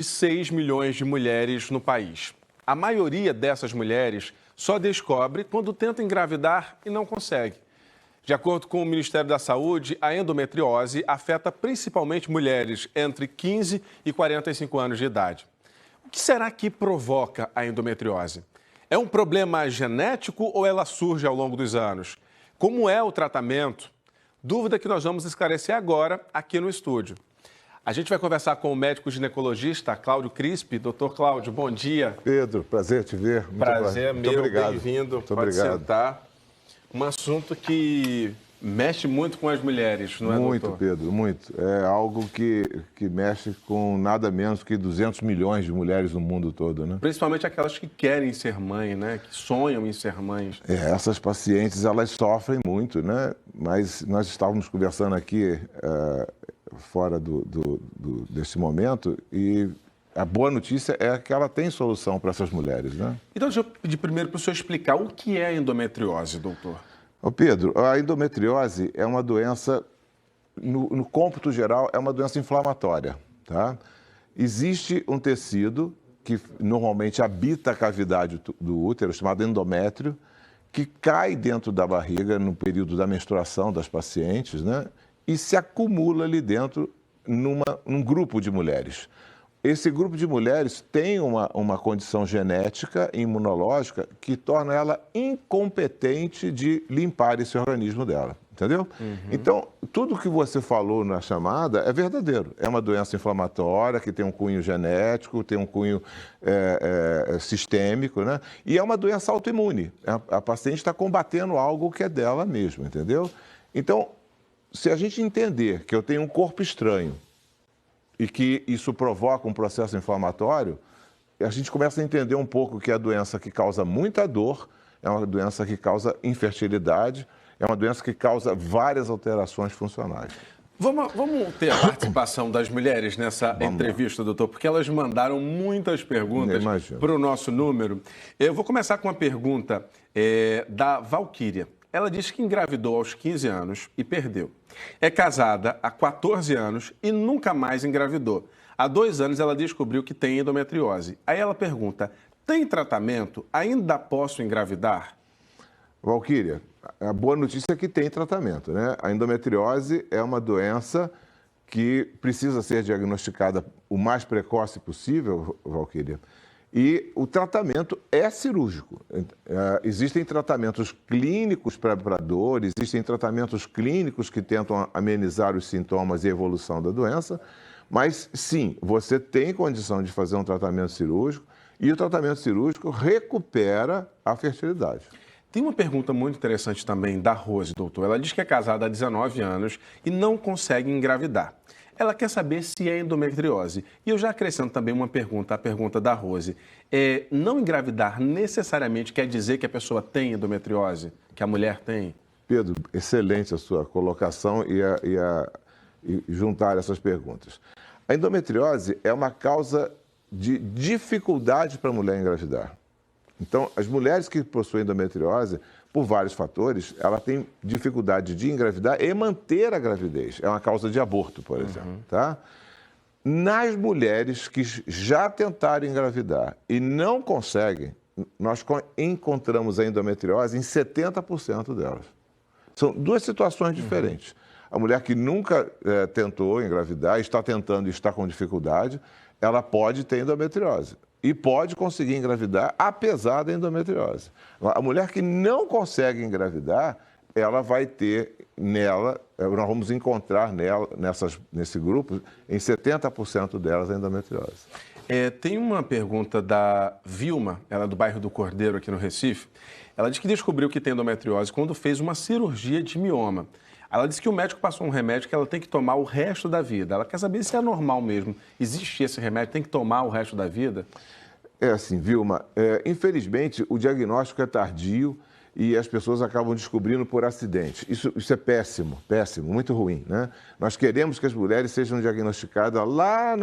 de 6 milhões de mulheres no país. A maioria dessas mulheres só descobre quando tenta engravidar e não consegue. De acordo com o Ministério da Saúde, a endometriose afeta principalmente mulheres entre 15 e 45 anos de idade. O que será que provoca a endometriose? É um problema genético ou ela surge ao longo dos anos? Como é o tratamento? Dúvida que nós vamos esclarecer agora aqui no estúdio. A gente vai conversar com o médico ginecologista Cláudio Crispi. Doutor Cláudio, bom dia. Pedro, prazer te ver. Prazer muito meu, obrigado. Bem-vindo. Muito Pode obrigado. sentar. Um assunto que mexe muito com as mulheres, não é, Muito, doutor? Pedro, muito. É algo que mexe com nada menos que 200 milhões de mulheres no mundo todo, né? Principalmente aquelas que querem ser mãe, né? Que sonham em ser mães. Essas pacientes, elas sofrem muito, né? Mas nós estávamos conversando aqui fora desse momento e a boa notícia é que ela tem solução para essas mulheres, né? Então, deixa eu pedir primeiro para o senhor explicar o que é endometriose, doutor. Ô Pedro, a endometriose é uma doença, no cômputo geral, é uma doença inflamatória, tá? Existe um tecido que normalmente habita a cavidade do útero, chamado endométrio, que cai dentro da barriga no período da menstruação das pacientes, né? E se acumula ali dentro num grupo de mulheres. Esse grupo de mulheres tem uma condição genética e imunológica que torna ela incompetente de limpar esse organismo dela, entendeu? Então, tudo que você falou na chamada é verdadeiro. É uma doença inflamatória que tem um cunho genético, tem um cunho sistêmico, né? E é uma doença autoimune. A paciente está combatendo algo que é dela mesma, entendeu? Então, se a gente entender que eu tenho um corpo estranho, e que isso provoca um processo inflamatório, a gente começa a entender um pouco que é a doença que causa muita dor, é uma doença que causa infertilidade, é uma doença que causa várias alterações funcionais. Vamos ter a participação das mulheres nessa entrevista, doutor, porque elas mandaram muitas perguntas para o nosso número. Eu vou começar com uma pergunta da Valquíria. Ela disse que engravidou aos 15 anos e perdeu. É casada há 14 anos e nunca mais engravidou. Há 2 anos ela descobriu que tem endometriose. Aí ela pergunta, tem tratamento? Ainda posso engravidar? Valquíria, a boa notícia é que tem tratamento, né? A endometriose é uma doença que precisa ser diagnosticada o mais precoce possível, Valquíria. E o tratamento é cirúrgico. Existem tratamentos clínicos para dor, existem tratamentos clínicos que tentam amenizar os sintomas e a evolução da doença, mas sim, você tem condição de fazer um tratamento cirúrgico e o tratamento cirúrgico recupera a fertilidade. Tem uma pergunta muito interessante também da Rose, doutor. Ela diz que é casada há 19 anos e não consegue engravidar. Ela quer saber se é endometriose. E eu já acrescento também uma pergunta, a pergunta da Rose. Não engravidar necessariamente quer dizer que a pessoa tem endometriose, que a mulher tem? Pedro, excelente a sua colocação e juntar essas perguntas. A endometriose é uma causa de dificuldade para a mulher engravidar. Então, as mulheres que possuem endometriose, por vários fatores, ela tem dificuldade de engravidar e manter a gravidez. É uma causa de aborto, por exemplo, tá? Nas mulheres que já tentaram engravidar e não conseguem, nós encontramos a endometriose em 70% delas. São duas situações diferentes. A mulher que nunca tentou engravidar, está tentando e está com dificuldade, ela pode ter endometriose. E pode conseguir engravidar, apesar da endometriose. A mulher que não consegue engravidar, ela vai ter nela, nós vamos encontrar nesse grupo, em 70% delas a endometriose. Tem uma pergunta da Vilma, ela é do bairro do Cordeiro, aqui no Recife. Ela diz que descobriu que tem endometriose quando fez uma cirurgia de mioma. Ela disse que o médico passou um remédio que ela tem que tomar o resto da vida. Ela quer saber se é normal mesmo. Existe esse remédio, tem que tomar o resto da vida? É assim, Vilma, infelizmente o diagnóstico é tardio e as pessoas acabam descobrindo por acidente. Isso é péssimo, péssimo, muito ruim, né? Nós queremos que as mulheres sejam diagnosticadas lá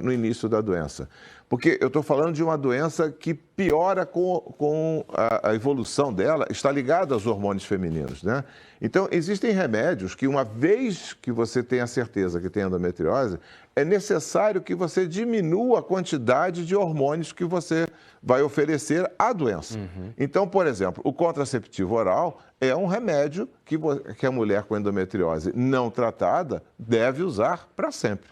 no início da doença. Porque eu estou falando de uma doença que piora com a evolução dela, está ligada aos hormônios femininos, né? Então, existem remédios que, uma vez que você tem a certeza que tem endometriose, é necessário que você diminua a quantidade de hormônios que você vai oferecer à doença. Então, por exemplo, o contraceptivo oral é um remédio que a mulher com endometriose não tratada deve usar para sempre.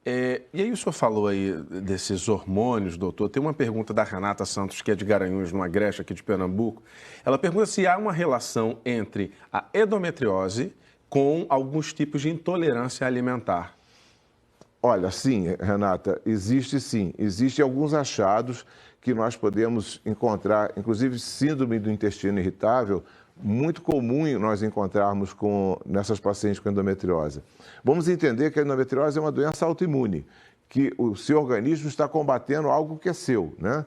E aí o senhor falou aí desses hormônios, doutor. Tem uma pergunta da Renata Santos, que é de Garanhuns, no Agreste, aqui de Pernambuco. Ela pergunta se há uma relação entre a endometriose com alguns tipos de intolerância alimentar. Olha, sim, Renata, existe sim. Existem alguns achados que nós podemos encontrar, inclusive síndrome do intestino irritável, muito comum nós encontrarmos nessas pacientes com endometriose. Vamos entender que a endometriose é uma doença autoimune, que o seu organismo está combatendo algo que é seu, né?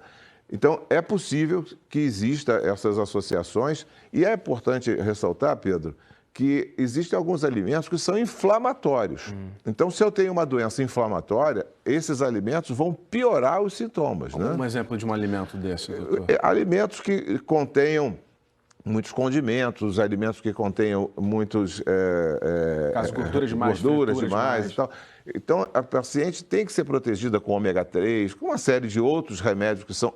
Então, é possível que exista essas associações e é importante ressaltar, Pedro, que existem alguns alimentos que são inflamatórios. Então, se eu tenho uma doença inflamatória, esses alimentos vão piorar os sintomas, né? Um exemplo de um alimento desse, doutor? Alimentos que contenham muitos condimentos, alimentos que contenham muitos... gorduras demais, gorduras demais e tal. Então, a paciente tem que ser protegida com ômega 3, com uma série de outros remédios que são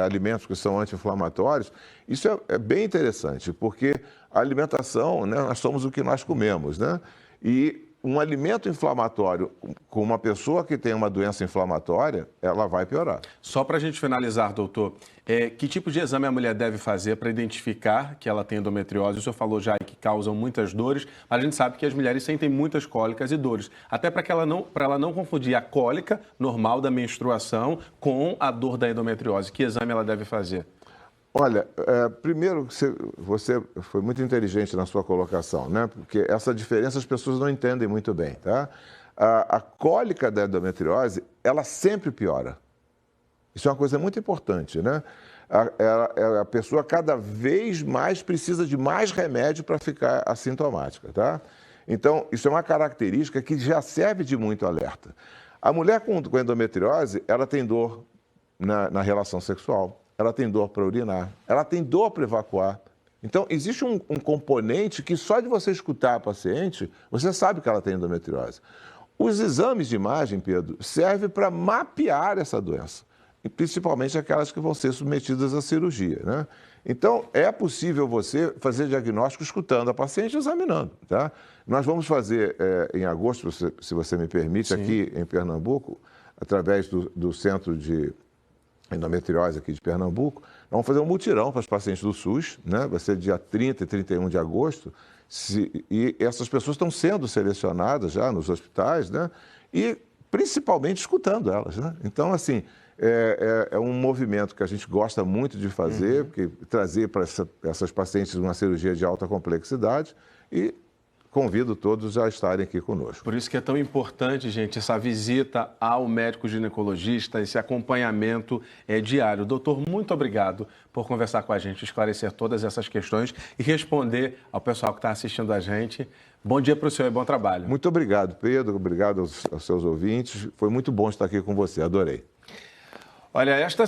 alimentos que são anti-inflamatórios. Isso é bem interessante, porque a alimentação, né, nós somos o que nós comemos, né? E um alimento inflamatório com uma pessoa que tem uma doença inflamatória, ela vai piorar. Só para a gente finalizar, doutor, que tipo de exame a mulher deve fazer para identificar que ela tem endometriose? O senhor falou já que causam muitas dores, mas a gente sabe que as mulheres sentem muitas cólicas e dores. Até para ela não confundir a cólica normal da menstruação com a dor da endometriose. Que exame ela deve fazer? Olha, primeiro, você foi muito inteligente na sua colocação, né? Porque essa diferença as pessoas não entendem muito bem, tá? A cólica da endometriose, ela sempre piora. Isso é uma coisa muito importante, né? A pessoa cada vez mais precisa de mais remédio para ficar assintomática, tá? Então, isso é uma característica que já serve de muito alerta. A mulher com endometriose, ela tem dor na relação sexual. Ela tem dor para urinar, ela tem dor para evacuar. Então, existe um componente que só de você escutar a paciente, você sabe que ela tem endometriose. Os exames de imagem, Pedro, servem para mapear essa doença, e principalmente aquelas que vão ser submetidas à cirurgia, né? Então, é possível você fazer diagnóstico escutando a paciente e examinando, tá? Nós vamos fazer em agosto, se você me permite, sim, aqui em Pernambuco, através do Centro de Endometriose aqui de Pernambuco, nós vamos fazer um mutirão para os pacientes do SUS, né? Vai ser dia 30 e 31 de agosto, e essas pessoas estão sendo selecionadas já nos hospitais, né? E principalmente escutando elas, né? Então, assim, é um movimento que a gente gosta muito de fazer, porque trazer para essas pacientes uma cirurgia de alta complexidade e convido todos a estarem aqui conosco. Por isso que é tão importante, gente, essa visita ao médico ginecologista, esse acompanhamento diário. Doutor, muito obrigado por conversar com a gente, esclarecer todas essas questões e responder ao pessoal que está assistindo a gente. Bom dia para o senhor e bom trabalho. Muito obrigado, Pedro. Obrigado aos seus ouvintes. Foi muito bom estar aqui com você. Adorei. Olha, esta